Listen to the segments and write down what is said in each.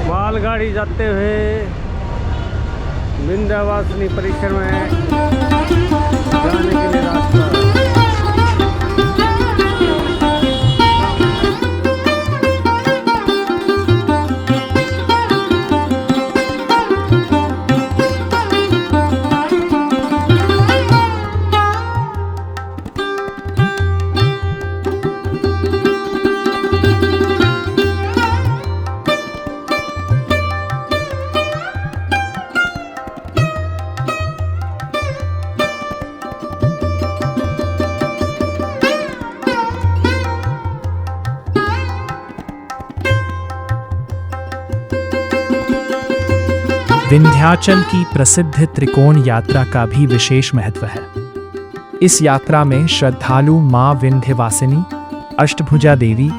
मालगाड़ी जाते हुए विंध्यवासिनी परिसर में जाने के लिए रास्ता। विंध्याचल की प्रसिद्ध त्रिकोण यात्रा का भी विशेष महत्व है। इस यात्रा में श्रद्धालु मां विंध्यवासिनी, अष्टभुजा देवी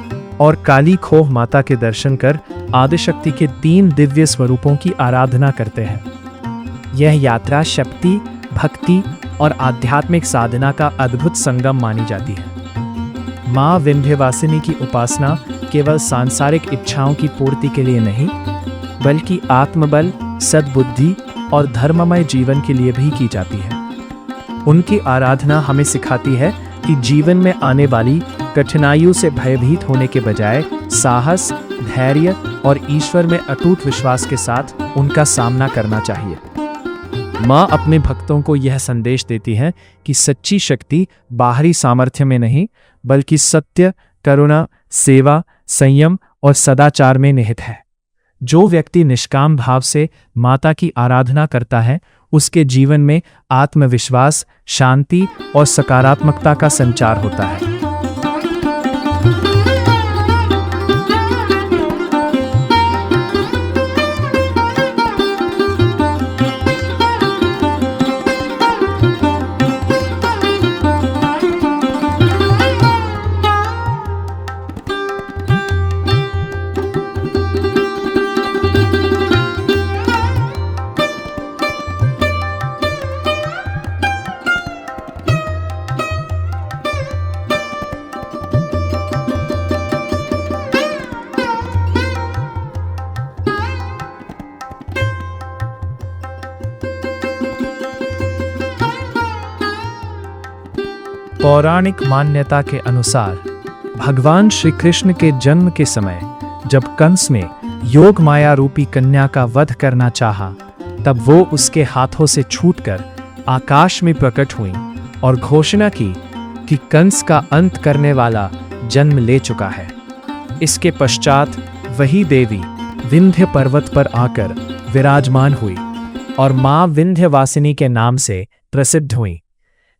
और काली खोह माता के दर्शन कर आदिशक्ति के 3 दिव्य स्वरूपों की आराधना करते हैं। यह यात्रा शक्ति, भक्ति और आध्यात्मिक साधना का अद्भुत संगम मानी जाती है। मां विंध्यवासिनी की उपासना केवल सांसारिक इच्छाओं की पूर्ति के लिए नहीं, बल्कि आत्मबल, सद्बुद्धि और धर्ममय जीवन के लिए भी की जाती है। उनकी आराधना हमें सिखाती है कि जीवन में आने वाली कठिनाइयों से भयभीत होने के बजाय साहस, धैर्य और ईश्वर में अटूट विश्वास के साथ उनका सामना करना चाहिए। मां अपने भक्तों को यह संदेश देती है कि सच्ची शक्ति बाहरी सामर्थ्य में नहीं, बल्कि सत्य, करुणा, सेवा, संयम और सदाचार में निहित है। जो व्यक्ति निष्काम भाव से माता की आराधना करता है, उसके जीवन में आत्मविश्वास, शांति और सकारात्मकता का संचार होता है। पौराणिक मान्यता के अनुसार भगवान श्री कृष्ण के जन्म के समय जब कंस ने योग माया रूपी कन्या का वध करना चाहा, तब वो उसके हाथों से छूटकर आकाश में प्रकट हुई और घोषणा की कि कंस का अंत करने वाला जन्म ले चुका है। इसके पश्चात वही देवी विंध्य पर्वत पर आकर विराजमान हुई और मां विंध्यवासिनी के नाम से प्रसिद्ध हुई।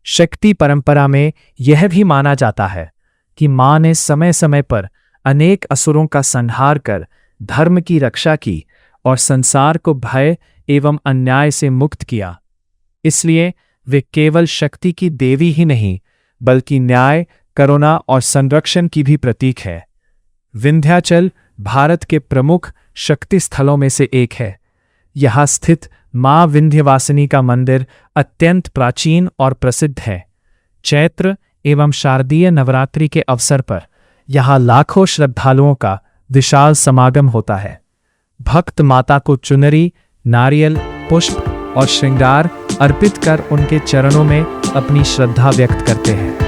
शक्ति परंपरा में यह भी माना जाता है कि मां ने समय समय पर अनेक असुरों का संहार कर धर्म की रक्षा की और संसार को भय एवं अन्याय से मुक्त किया। इसलिए वे केवल शक्ति की देवी ही नहीं, बल्कि न्याय, करुणा और संरक्षण की भी प्रतीक है। विंध्याचल भारत के प्रमुख शक्ति स्थलों में से एक है। यहाँ स्थित मां विंध्यवासिनी का मंदिर अत्यंत प्राचीन और प्रसिद्ध है। चैत्र एवं शारदीय नवरात्रि के अवसर पर यहाँ लाखों श्रद्धालुओं का विशाल समागम होता है। भक्त माता को चुनरी, नारियल, पुष्प और श्रृंगार अर्पित कर उनके चरणों में अपनी श्रद्धा व्यक्त करते हैं।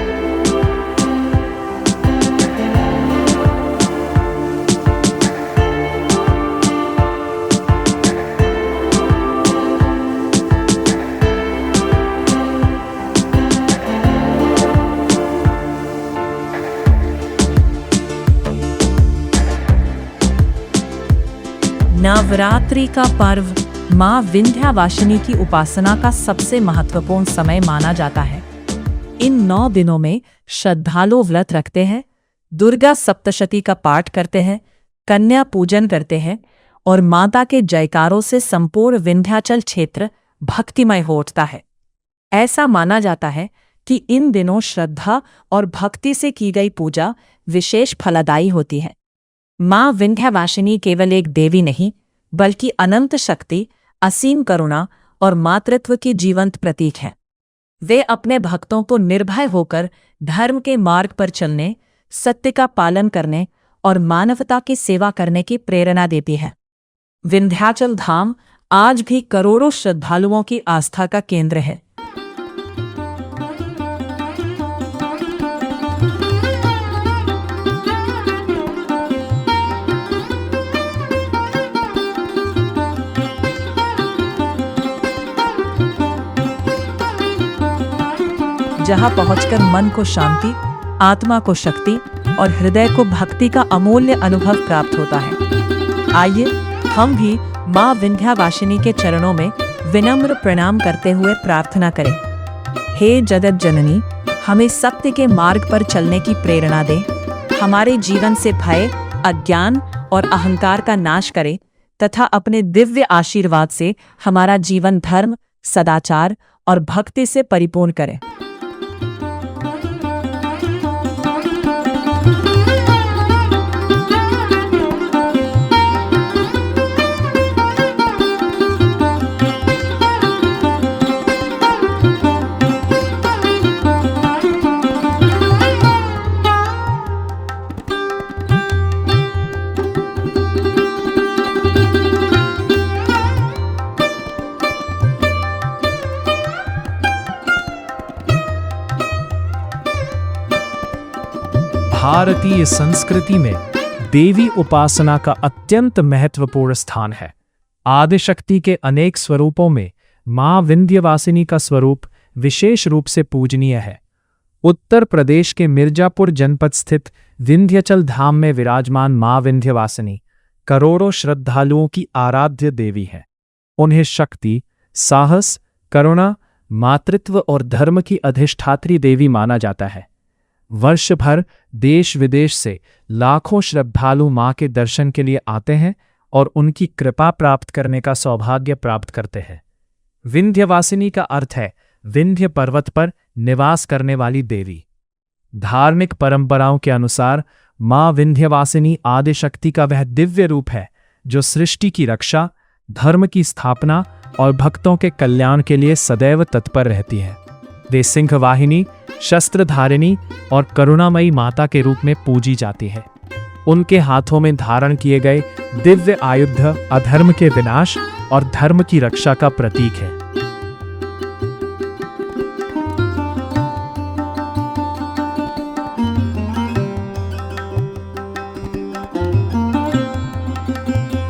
नवरात्रि का पर्व मां विंध्यवासिनी की उपासना का सबसे महत्वपूर्ण समय माना जाता है। इन 9 दिनों में श्रद्धालु व्रत रखते हैं, दुर्गा सप्तशती का पाठ करते हैं, कन्या पूजन करते हैं और माता के जयकारों से संपूर्ण विंध्याचल क्षेत्र भक्तिमय हो उठता है। ऐसा माना जाता है कि इन दिनों श्रद्धा और भक्ति से की गई पूजा विशेष फलदायी होती है। माँ विंध्यवासिनी केवल एक देवी नहीं, बल्कि अनंत शक्ति, असीम करुणा और मातृत्व की जीवंत प्रतीक हैं। वे अपने भक्तों को निर्भय होकर धर्म के मार्ग पर चलने, सत्य का पालन करने और मानवता की सेवा करने की प्रेरणा देती है। विंध्याचल धाम आज भी करोड़ों श्रद्धालुओं की आस्था का केंद्र है। जहां पहुंचकर मन को शांति, आत्मा को शक्ति और हृदय को भक्ति का अमूल्य अनुभव प्राप्त होता है। आइए हम भी माँ विंध्यवासिनी के चरणों में विनम्र प्रणाम करते हुए प्रार्थना करें। हे जगत जननी, हमें सत्य के मार्ग पर चलने की प्रेरणा दे, हमारे जीवन से भय, अज्ञान और अहंकार का नाश करे तथा अपने दिव्य आशीर्वाद से हमारा जीवन धर्म, सदाचार और भक्ति से परिपूर्ण करे। भारतीय संस्कृति में देवी उपासना का अत्यंत महत्वपूर्ण स्थान है। आदिशक्ति के अनेक स्वरूपों में मां विंध्यवासिनी का स्वरूप विशेष रूप से पूजनीय है। उत्तर प्रदेश के मिर्जापुर जनपद स्थित विंध्याचल धाम में विराजमान मां विंध्यवासिनी करोड़ों श्रद्धालुओं की आराध्य देवी है। उन्हें शक्ति, साहस, करुणा, मातृत्व और धर्म की अधिष्ठात्री देवी माना जाता है। वर्ष भर देश विदेश से लाखों श्रद्धालु मां के दर्शन के लिए आते हैं और उनकी कृपा प्राप्त करने का सौभाग्य प्राप्त करते हैं। विंध्यवासिनी का अर्थ है विंध्य पर्वत पर निवास करने वाली देवी। धार्मिक परंपराओं के अनुसार मां विंध्यवासिनी आदिशक्ति का वह दिव्य रूप है जो सृष्टि की रक्षा, धर्म की स्थापना और भक्तों के कल्याण के लिए सदैव तत्पर रहती है। वे सिंहवाहिनी, शस्त्रधारिणी और करुणामयी माता के रूप में पूजी जाती है। उनके हाथों में धारण किए गए दिव्य आयुध अधर्म के विनाश और धर्म की रक्षा का प्रतीक है।